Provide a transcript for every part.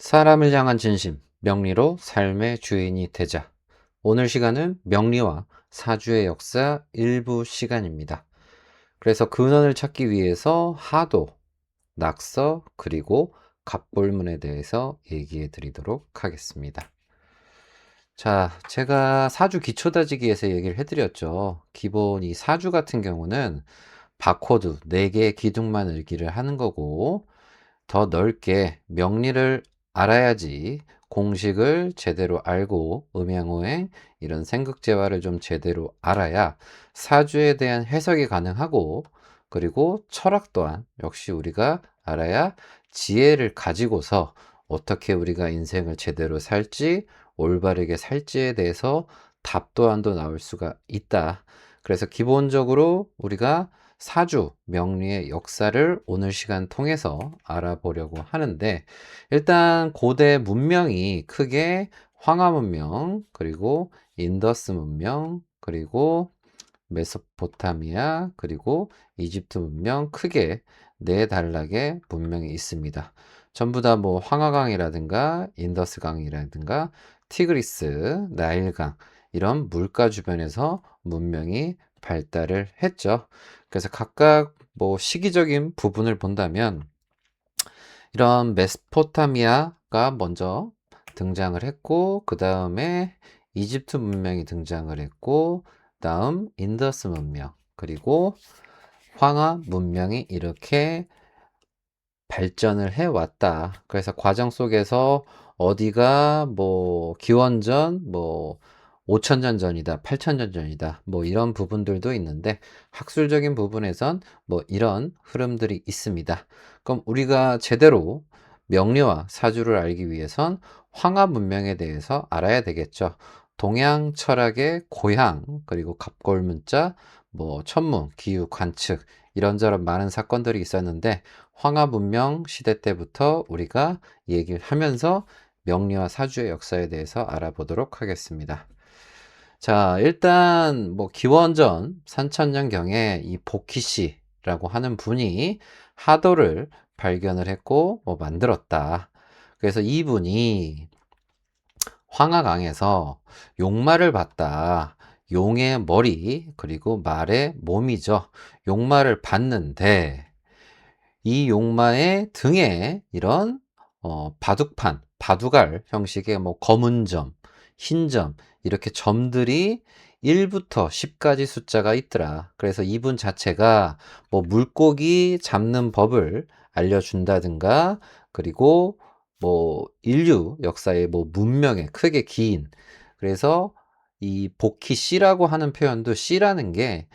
사람을 향한 진심, 명리로 삶의 주인이 되자. 오늘 시간은 명리와 사주의 역사 일부 시간입니다. 그래서 근원을 찾기 위해서 하도, 낙서, 그리고 갑골문에 대해서 얘기해 드리도록 하겠습니다. 자, 제가 사주 기초다지기에서 얘기를 해드렸죠. 기본 이 사주 같은 경우는 바코드 4개의 기둥만 읽기를 하는 거고, 더 넓게 명리를 알아야지 공식을 제대로 알고 음양오행 이런 생극재화를 좀 제대로 알아야 사주에 대한 해석이 가능하고, 그리고 철학 또한 역시 우리가 알아야 지혜를 가지고서 어떻게 우리가 인생을 제대로 살지 올바르게 살지에 대해서 답 또한도 나올 수가 있다. 그래서 기본적으로 우리가 사주, 명리의 역사를 오늘 시간 통해서 알아보려고 하는데, 일단 고대 문명이 크게 황하 문명, 그리고 인더스 문명, 그리고 메소포타미아, 그리고 이집트 문명, 크게 네 단락의 문명이 있습니다. 전부 다 뭐 황하강이라든가 인더스강이라든가 티그리스, 나일강 이런 물가 주변에서 문명이 발달을 했죠. 그래서 각각 뭐 시기적인 부분을 본다면 이런 메소포타미아가 먼저 등장을 했고, 그 다음에 이집트 문명이 등장을 했고, 다음 인더스 문명, 그리고 황하 문명이 이렇게 발전을 해왔다. 그래서 과정 속에서 어디가 뭐 기원전 뭐 5천년 전이다, 8천년 전이다, 뭐 이런 부분들도 있는데 학술적인 부분에선 뭐 이런 흐름들이 있습니다. 그럼 우리가 제대로 명리와 사주를 알기 위해선 황하 문명에 대해서 알아야 되겠죠. 동양 철학의 고향, 그리고 갑골문자, 뭐 천문, 기후, 관측 이런저런 많은 사건들이 있었는데 황하 문명 시대 때부터 우리가 얘기를 하면서 명리와 사주의 역사에 대해서 알아보도록 하겠습니다. 자, 일단 뭐 기원전 3000년경에 이 보키시라고 하는 분이 하도를 발견을 했고 뭐 만들었다. 그래서 이분이 황하강에서 용말을 봤다. 용의 머리 그리고 말의 몸이죠. 용말을 봤는데 이 용마의 등에 이런 바둑판, 바둑알 형식의 뭐 검은 점, 흰 점, 이렇게 점들이 1부터 10까지 숫자가 있더라. 그래서 이분 자체가 뭐 물고기 잡는 법을 알려준다든가, 그리고 뭐 인류 역사의 뭐 문명에 크게 기인, 그래서 이 복희 씨라고 하는 표현도 씨라는 게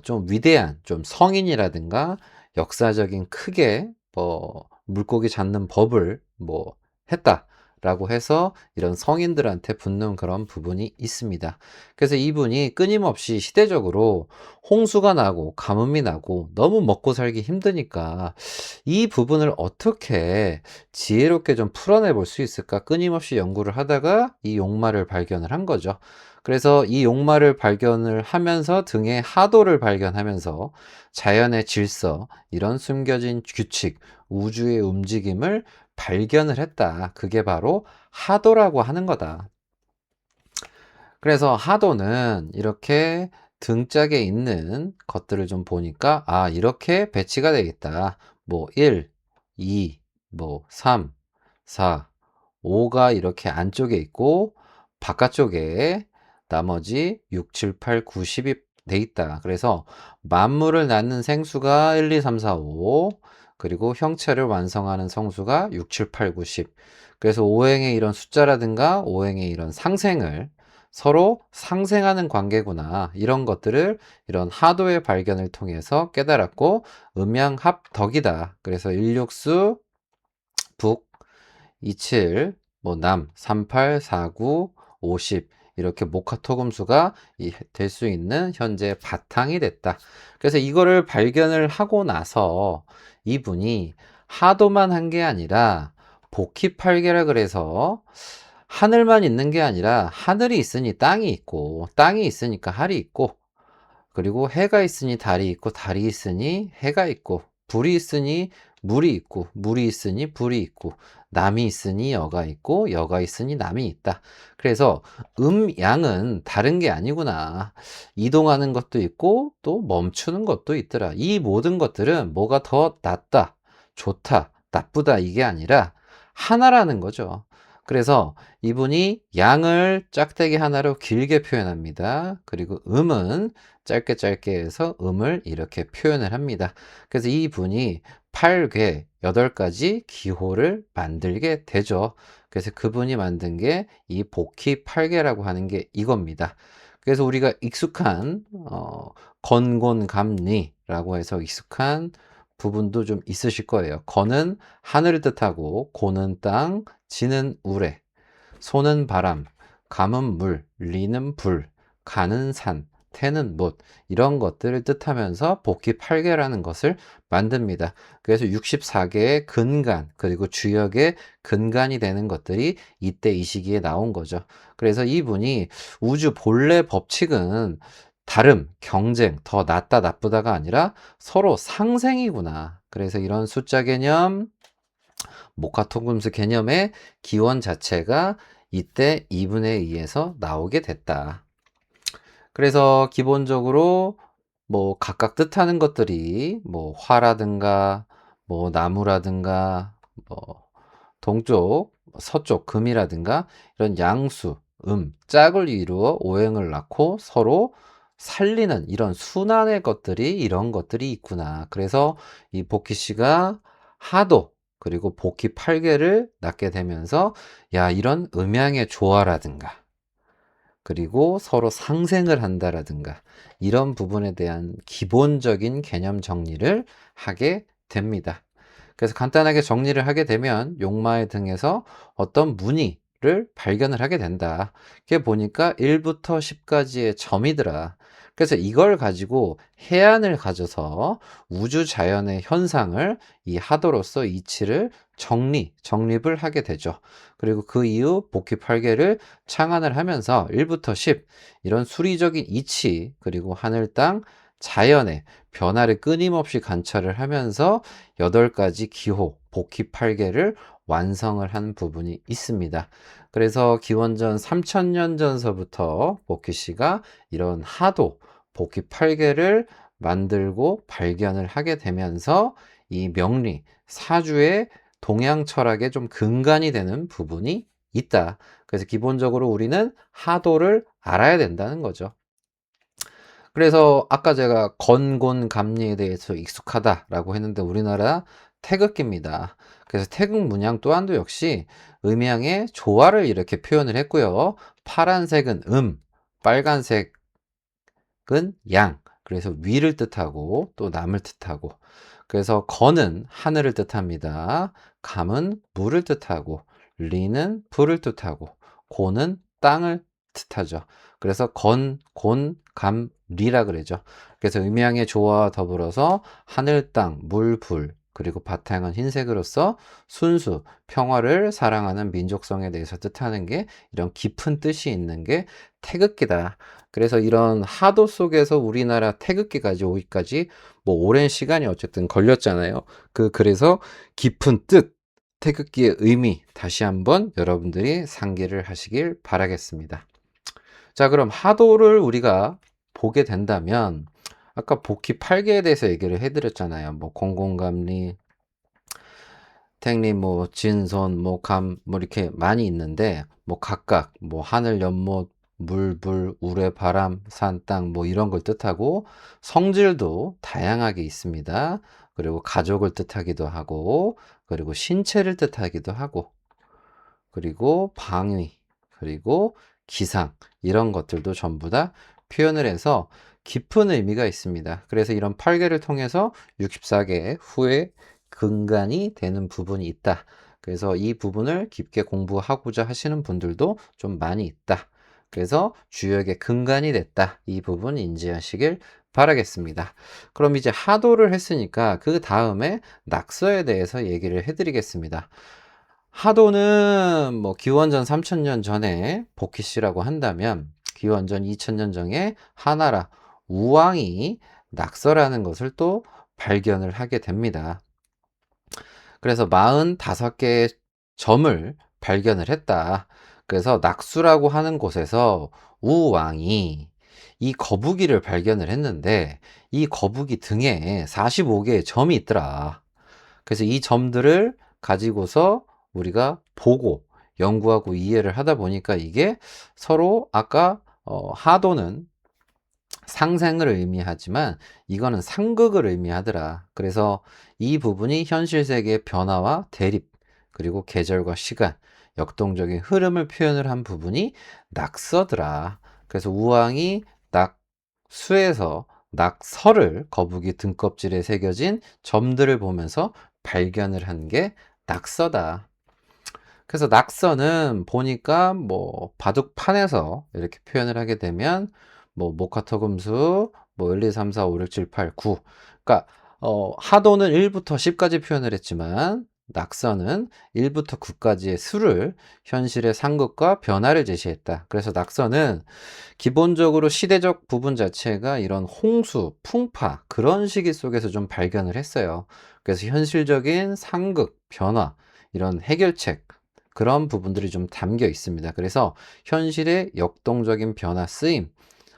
좀 위대한, 좀 성인이라든가 역사적인 크게 뭐 물고기 잡는 법을 뭐 했다라고 해서 이런 성인들한테 붙는 그런 부분이 있습니다. 그래서 이분이 끊임없이 시대적으로 홍수가 나고 가뭄이 나고 너무 먹고 살기 힘드니까 이 부분을 어떻게 지혜롭게 좀 풀어내 볼 수 있을까 끊임없이 연구를 하다가 이 용마를 발견을 한 거죠. 그래서 이 용마를 발견을 하면서 등의 하도를 발견하면서 자연의 질서, 이런 숨겨진 규칙, 우주의 움직임을 발견을 했다. 그게 바로 하도라고 하는 거다. 그래서 하도는 이렇게 등짝에 있는 것들을 좀 보니까 이렇게 배치가 되겠다. 뭐 1, 2, 뭐 3, 4, 5가 이렇게 안쪽에 있고 바깥쪽에 나머지 6, 7, 8, 9, 10이 돼 있다. 그래서 만물을 낳는 생수가 1, 2, 3, 4, 5, 그리고 형체를 완성하는 성수가 6, 7, 8, 9, 10. 그래서 오행의 이런 숫자라든가 오행의 이런 상생을 서로 상생하는 관계구나. 이런 것들을 이런 하도의 발견을 통해서 깨달았고 음양합덕이다. 그래서 일육수 북 27, 뭐 남 38, 49, 50 이렇게 목화토금수가 될 수 있는 현재 바탕이 됐다. 그래서 이거를 발견을 하고 나서 이분이 하도만 한 게 아니라 복희팔계라 그래서 하늘만 있는 게 아니라 하늘이 있으니 땅이 있고 땅이 있으니까 하늘이 있고, 그리고 해가 있으니 달이 있고 달이 있으니 해가 있고 불이 있으니 물이 있고 물이 있으니 불이 있고 남이 있으니 여가 있고 여가 있으니 남이 있다. 그래서 양은 다른 게 아니구나. 이동하는 것도 있고 또 멈추는 것도 있더라. 이 모든 것들은 뭐가 더 낫다, 좋다, 나쁘다 이게 아니라 하나라는 거죠. 그래서 이분이 양을 짝대기 하나로 길게 표현합니다. 그리고 음은 짧게 짧게 해서 음을 이렇게 표현을 합니다. 그래서 이분이 8궤 8가지 기호를 만들게 되죠. 그래서 그분이 만든 게 이 복희 8궤라고 하는 게 이겁니다. 그래서 우리가 익숙한 건곤감리라고 해서 익숙한 부분도 좀 있으실 거예요. 건은 하늘을 뜻하고 고는 땅, 지는 우레, 소는 바람, 감은 물, 리는 불, 가는 산, 태는 못 이런 것들을 뜻하면서 복희 8개라는 것을 만듭니다. 그래서 64개의 근간 그리고 주역의 근간이 되는 것들이 이때 이 시기에 나온 거죠. 그래서 이분이 우주 본래 법칙은 다름, 경쟁, 더 낫다 나쁘다가 아니라 서로 상생이구나. 그래서 이런 숫자 개념, 목화통금수 개념의 기원 자체가 이때 이분에 의해서 나오게 됐다. 그래서 기본적으로 뭐 각각 뜻하는 것들이 뭐 화라든가 뭐 나무라든가 뭐 동쪽, 서쪽, 금이라든가 이런 양수, 짝을 이루어 오행을 낳고 서로 살리는 이런 순환의 것들이 이런 것들이 있구나. 그래서 이 복희 씨가 하도 그리고 복희 8개를 낳게 되면서 야 이런 음양의 조화라든가 그리고 서로 상생을 한다라든가 이런 부분에 대한 기본적인 개념 정리를 하게 됩니다. 그래서 간단하게 정리를 하게 되면 용마의 등에서 어떤 무늬를 발견을 하게 된다. 이게 보니까 1부터 10까지의 점이더라. 그래서 이걸 가지고 해안을 가져서 우주 자연의 현상을 이 하도로서 이치를 정립을 하게 되죠. 그리고 그 이후 복희 8개를 창안을 하면서 1부터 10 이런 수리적인 이치 그리고 하늘 땅 자연의 변화를 끊임없이 관찰을 하면서 8가지 기호 복희 8개를 완성을 한 부분이 있습니다. 그래서 기원전 3000년 전서부터 복희 씨가 이런 하도 복희 8개를 만들고 발견을 하게 되면서 이 명리 사주의 동양 철학의 좀 근간이 되는 부분이 있다. 그래서 기본적으로 우리는 하도를 알아야 된다는 거죠. 그래서 아까 제가 건곤감리에 대해서 익숙하다라고 했는데 우리나라 태극기입니다. 그래서 태극 문양 또한도 역시 음양의 조화를 이렇게 표현을 했고요. 파란색은 빨간색은 양. 그래서 위를 뜻하고 또 남을 뜻하고 그래서 건은 하늘을 뜻합니다. 감은 물을 뜻하고 리는 불을 뜻하고 고는 땅을 뜻하죠. 그래서 감, 리라 그러죠. 그래서 음양의 조화와 더불어서 하늘, 땅, 물, 불 그리고 바탕은 흰색으로서 순수, 평화를 사랑하는 민족성에 대해서 뜻하는 게 이런 깊은 뜻이 있는 게 태극기다. 그래서 이런 하도 속에서 우리나라 태극기까지 오기까지 뭐 오랜 시간이 어쨌든 걸렸잖아요. 그래서 깊은 뜻, 태극기의 의미 다시 한번 여러분들이 상기를 하시길 바라겠습니다. 자, 그럼 하도를 우리가 보게 된다면 아까 복희 8개에 대해서 얘기를 해드렸잖아요. 뭐 공공감리, 택리, 뭐 진손, 뭐 감, 뭐 이렇게 많이 있는데 뭐 각각 뭐 하늘, 연못, 물, 불, 우레, 바람, 산, 땅 뭐 이런 걸 뜻하고 성질도 다양하게 있습니다. 그리고 가족을 뜻하기도 하고 그리고 신체를 뜻하기도 하고 그리고 방위 그리고 기상 이런 것들도 전부 다 표현을 해서 깊은 의미가 있습니다. 그래서 이런 8개를 통해서 64개 후에 근간이 되는 부분이 있다. 그래서 이 부분을 깊게 공부하고자 하시는 분들도 좀 많이 있다. 그래서 주역의 근간이 됐다. 이 부분 인지하시길 바라겠습니다. 그럼 이제 하도를 했으니까 그 다음에 낙서에 대해서 얘기를 해드리겠습니다. 하도는 뭐 기원전 3000년 전에 복희 씨라고 한다면 기원전 2000년 전에 하나라 우왕이 낙서라는 것을 또 발견을 하게 됩니다. 그래서 45개의 점을 발견을 했다. 그래서 낙수라고 하는 곳에서 우왕이 이 거북이를 발견을 했는데 이 거북이 등에 45개의 점이 있더라. 그래서 이 점들을 가지고서 우리가 보고 연구하고 이해를 하다 보니까 이게 서로 아까 하도는 상생을 의미하지만 이거는 상극을 의미하더라. 그래서 이 부분이 현실 세계의 변화와 대립, 그리고 계절과 시간, 역동적인 흐름을 표현을 한 부분이 낙서더라. 그래서 우왕이 낙수에서 낙서를 거북이 등껍질에 새겨진 점들을 보면서 발견을 한 게 낙서다. 그래서 낙서는 보니까 뭐 바둑판에서 이렇게 표현을 하게 되면 뭐 목화토금수 뭐 1, 2, 3, 4, 5, 6, 7, 8, 9. 그러니까 하도는 1부터 10까지 표현을 했지만 낙서는 1부터 9까지의 수를 현실의 상극과 변화를 제시했다. 그래서 낙서는 기본적으로 시대적 부분 자체가 이런 홍수, 풍파 그런 시기 속에서 좀 발견을 했어요. 그래서 현실적인 상극, 변화, 이런 해결책 그런 부분들이 좀 담겨 있습니다. 그래서 현실의 역동적인 변화 쓰임,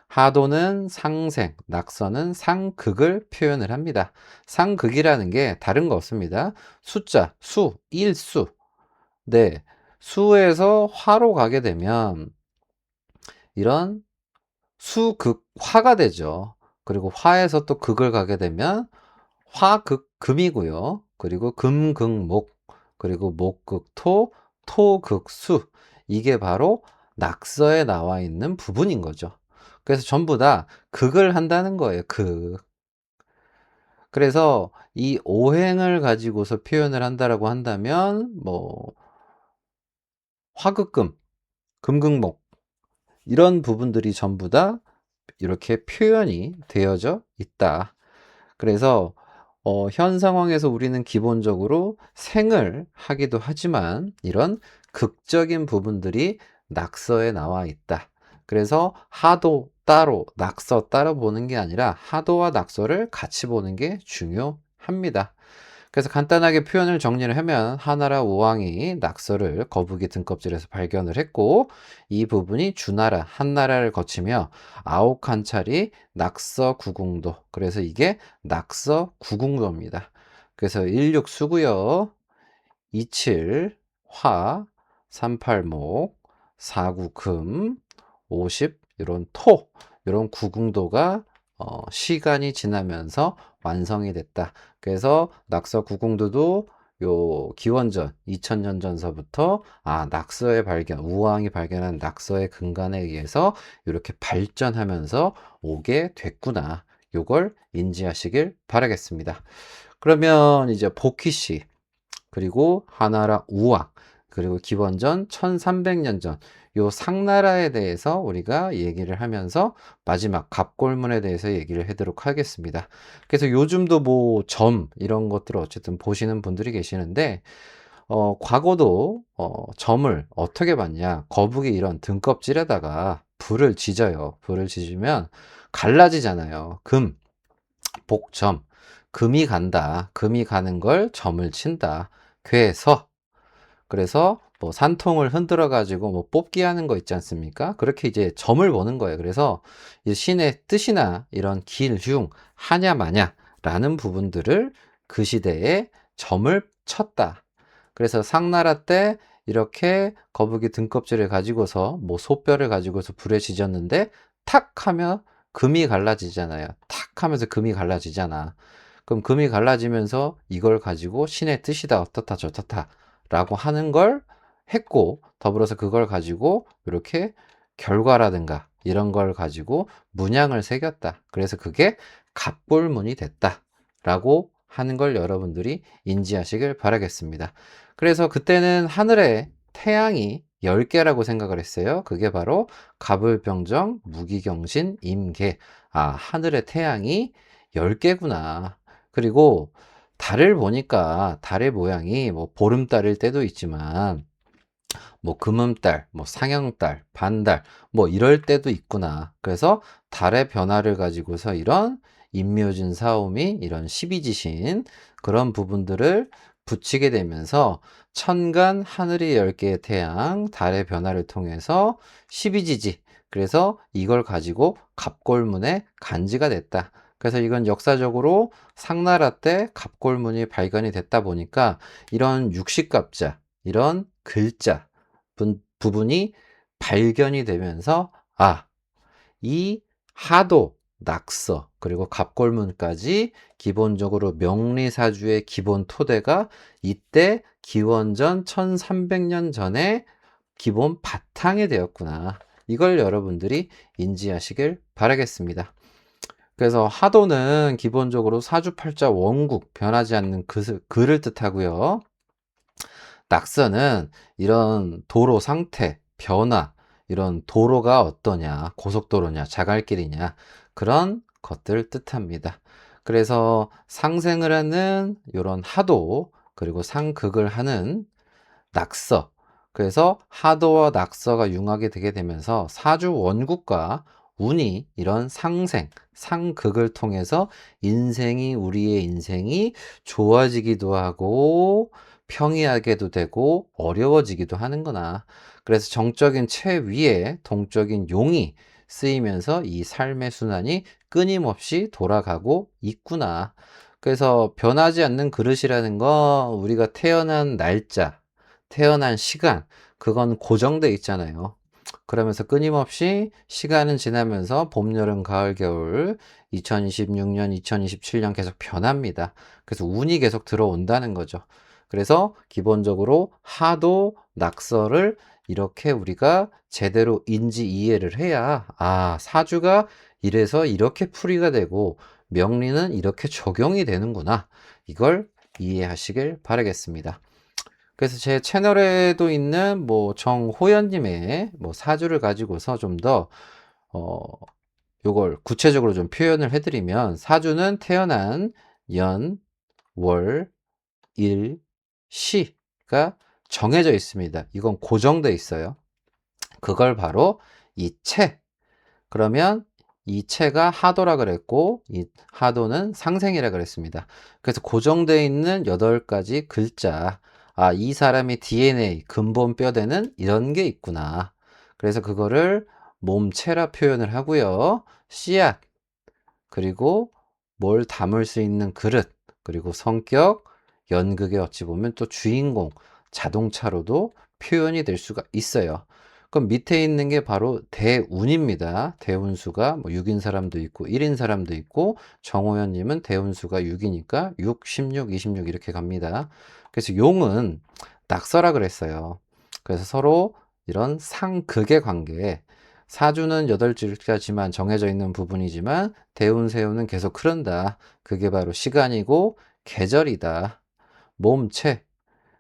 하도는 상생, 낙서는 상극을 표현을 합니다. 상극이라는 게 다른 거 없습니다. 숫자, 수, 일수. 네, 수에서 화로 가게 되면 이런 수극화가 되죠. 그리고 화에서 또 극을 가게 되면 화극금이고요. 그리고 금극목, 그리고 목극토, 토극수. 이게 바로 낙서에 나와 있는 부분인 거죠. 그래서 전부 다 극을 한다는 거예요. 극. 그래서 이 오행을 가지고서 표현을 한다라고 한다면 뭐 화극금, 금극목 이런 부분들이 전부 다 이렇게 표현이 되어져 있다. 그래서 현 상황에서 우리는 기본적으로 생을 하기도 하지만 이런 극적인 부분들이 낙서에 나와 있다. 그래서 하도 따로 낙서 따로 보는 게 아니라 하도와 낙서를 같이 보는 게 중요합니다. 그래서 간단하게 표현을 정리를 하면 하나라 우왕이 낙서를 거북이 등껍질에서 발견을 했고 이 부분이 주나라 한나라를 거치며 아홉 칸짜리 낙서 구궁도, 그래서 이게 낙서 구궁도입니다. 그래서 16수고요, 27 화, 38목, 49금, 50 이런 토, 이런 구궁도가 시간이 지나면서 완성이 됐다. 그래서 낙서 구궁도도 요 기원전 2000년 전서부터 낙서의 발견, 우왕이 발견한 낙서의 근간에 의해서 이렇게 발전하면서 오게 됐구나. 요걸 인지하시길 바라겠습니다. 그러면 이제 복희씨, 그리고 하나라 우왕, 그리고 기원전 1300년 전 요 상나라에 대해서 우리가 얘기를 하면서 마지막 갑골문에 대해서 얘기를 하도록 하겠습니다. 그래서 요즘도 뭐 점 이런 것들을 어쨌든 보시는 분들이 계시는데 과거도 점을 어떻게 봤냐, 거북이 이런 등껍질에다가 불을 지져요. 불을 지지면 갈라지잖아요. 금, 복점, 금이 간다. 금이 가는 걸 점을 친다. 괴서. 그래서 뭐 산통을 흔들어 가지고 뭐 뽑기 하는 거 있지 않습니까? 그렇게 이제 점을 보는 거예요. 그래서 이 신의 뜻이나 이런 길, 흉, 하냐 마냐 라는 부분들을 그 시대에 점을 쳤다. 그래서 상나라 때 이렇게 거북이 등껍질을 가지고서 뭐 소뼈를 가지고서 불에 지졌는데 탁 하면 금이 갈라지잖아요. 탁 하면서 금이 갈라지잖아. 그럼 금이 갈라지면서 이걸 가지고 신의 뜻이다 어떻다 저떻다 라고 하는 걸 했고, 더불어서 그걸 가지고 이렇게 결과라든가 이런 걸 가지고 문양을 새겼다. 그래서 그게 갑골문이 됐다 라고 하는 걸 여러분들이 인지하시길 바라겠습니다. 그래서 그때는 하늘에 태양이 10개라고 생각을 했어요. 그게 바로 갑을병정, 무기경신, 임계. 하늘의 태양이 10개구나. 그리고 달을 보니까 달의 모양이 뭐 보름달일 때도 있지만 뭐 금음달, 뭐 상형달, 반달 뭐 이럴 때도 있구나. 그래서 달의 변화를 가지고서 이런 임묘진 사오미 이런 십이지신 그런 부분들을 붙이게 되면서 천간 하늘이 10개의 태양 달의 변화를 통해서 12지지, 그래서 이걸 가지고 갑골문의 간지가 됐다. 그래서 이건 역사적으로 상나라 때 갑골문이 발견이 됐다 보니까 이런 육식갑자, 이런 글자 부분이 발견이 되면서 이 하도, 낙서, 그리고 갑골문까지 기본적으로 명리사주의 기본 토대가 이때 기원전 1300년 전에 기본 바탕이 되었구나. 이걸 여러분들이 인지하시길 바라겠습니다. 그래서 하도는 기본적으로 사주팔자 원국, 변하지 않는 글을 뜻하고요. 낙서는 이런 도로 상태, 변화, 이런 도로가 어떠냐, 고속도로냐, 자갈길이냐, 그런 것들을 뜻합니다. 그래서 상생을 하는 이런 하도, 그리고 상극을 하는 낙서, 그래서 하도와 낙서가 융하게 되게 되면서 사주 원국과 운이 이런 상생, 상극을 통해서 우리의 인생이 좋아지기도 하고 평이하게도 되고 어려워지기도 하는구나. 그래서 정적인 최위에 동적인 용이 쓰이면서 이 삶의 순환이 끊임없이 돌아가고 있구나. 그래서 변하지 않는 그릇이라는 건 우리가 태어난 날짜, 태어난 시간, 그건 고정돼 있잖아요. 그러면서 끊임없이 시간은 지나면서 봄, 여름, 가을, 겨울 2026년, 2027년 계속 변합니다. 그래서 운이 계속 들어온다는 거죠. 그래서 기본적으로 하도, 낙서를 이렇게 우리가 제대로 인지 이해를 해야 사주가 이래서 이렇게 풀이가 되고 명리는 이렇게 적용이 되는구나. 이걸 이해하시길 바라겠습니다. 그래서 제 채널에도 있는 정호연님의 사주를 가지고서 좀 더 요걸 구체적으로 좀 표현을 해드리면, 사주는 태어난 연, 월, 일, 시가 정해져 있습니다. 이건 고정돼 있어요. 그걸 바로 이 채, 그러면 이 채가 하도라 그랬고 이 하도는 상생이라 그랬습니다. 그래서 고정되어 있는 8가지 글자, 이 사람의 DNA, 근본 뼈대는 이런 게 있구나. 그래서 그거를 몸체라 표현을 하고요. 씨앗, 그리고 뭘 담을 수 있는 그릇, 그리고 성격, 연극에 어찌 보면 또 주인공, 자동차로도 표현이 될 수가 있어요. 그럼 밑에 있는 게 바로 대운입니다. 대운수가 6인 사람도 있고 1인 사람도 있고, 정호연님은 대운수가 6이니까 6, 16, 26 이렇게 갑니다. 그래서 용은 낙서라 그랬어요. 그래서 서로 이런 상극의 관계, 사주는 8글자지만 정해져 있는 부분이지만 대운, 세운은 계속 흐른다. 그게 바로 시간이고 계절이다. 몸체,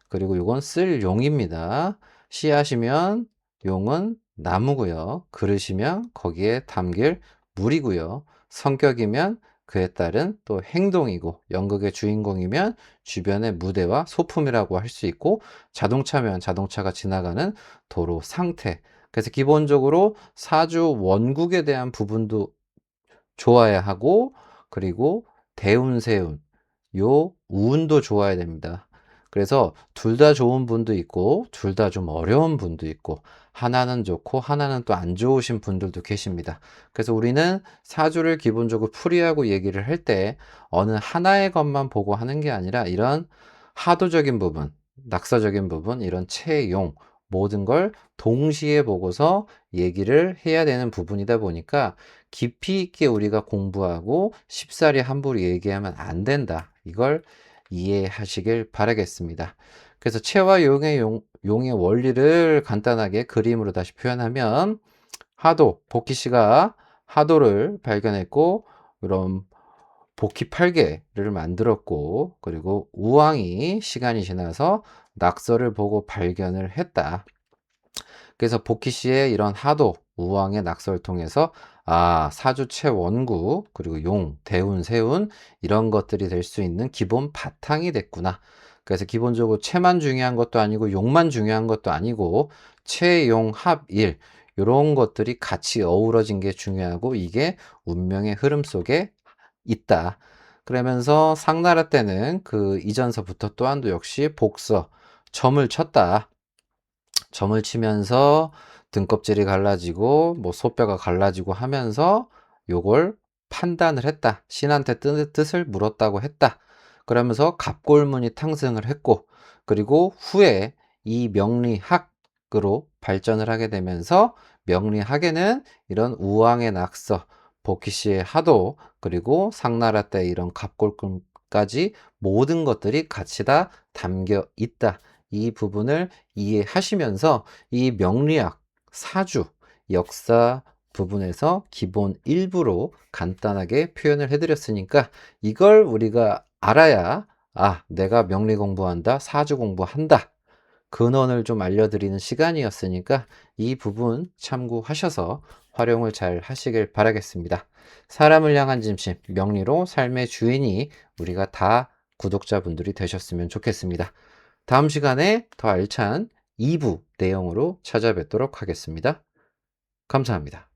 그리고 이건 쓸 용입니다. 씨앗이면 용은 나무고요. 그릇이면 거기에 담길 물이고요. 성격이면 그에 따른 또 행동이고, 연극의 주인공이면 주변의 무대와 소품이라고 할 수 있고, 자동차면 자동차가 지나가는 도로 상태. 그래서 기본적으로 사주 원국에 대한 부분도 좋아야 하고, 그리고 대운, 세운, 요 운도 좋아야 됩니다. 그래서 둘 다 좋은 분도 있고 둘 다 좀 어려운 분도 있고, 하나는 좋고 하나는 또 안 좋으신 분들도 계십니다. 그래서 우리는 사주를 기본적으로 풀이하고 얘기를 할 때 어느 하나의 것만 보고 하는 게 아니라 이런 하도적인 부분, 낙서적인 부분, 이런 채용, 모든 걸 동시에 보고서 얘기를 해야 되는 부분이다 보니까 깊이 있게 우리가 공부하고 쉽사리 함부로 얘기하면 안 된다. 이걸 이해하시길 바라겠습니다. 그래서 채와 용의 원리를 간단하게 그림으로 다시 표현하면, 하도, 복희 씨가 하도를 발견했고 그럼 복희 8개를 만들었고, 그리고 우왕이 시간이 지나서 낙서를 보고 발견을 했다. 그래서 복희 씨의 이런 하도, 우왕의 낙서를 통해서 사주 최원구, 그리고 용, 대운, 세운, 이런 것들이 될 수 있는 기본 바탕이 됐구나. 그래서 기본적으로 채만 중요한 것도 아니고 용만 중요한 것도 아니고 채, 용, 합, 일, 이런 것들이 같이 어우러진 게 중요하고, 이게 운명의 흐름 속에 있다. 그러면서 상나라 때는 그 이전서부터 또한도 역시 복서, 점을 쳤다. 점을 치면서 등껍질이 갈라지고 뭐 소뼈가 갈라지고 하면서 요걸 판단을 했다. 신한테 뜻을 물었다고 했다. 그러면서 갑골문이 탕생을 했고, 그리고 후에 이 명리학으로 발전을 하게 되면서 명리학에는 이런 우왕의 낙서, 보키시의 하도, 그리고 상나라 때 이런 갑골문까지 모든 것들이 같이 다 담겨 있다. 이 부분을 이해하시면서 이 명리학, 사주, 역사 부분에서 기본 일부로 간단하게 표현을 해드렸으니까 이걸 우리가 알아야 내가 명리 공부한다, 사주 공부한다. 근원을 좀 알려드리는 시간이었으니까 이 부분 참고하셔서 활용을 잘 하시길 바라겠습니다. 사람을 향한 진심, 명리로 삶의 주인이 우리가 다 구독자분들이 되셨으면 좋겠습니다. 다음 시간에 더 알찬 2부 내용으로 찾아뵙도록 하겠습니다. 감사합니다.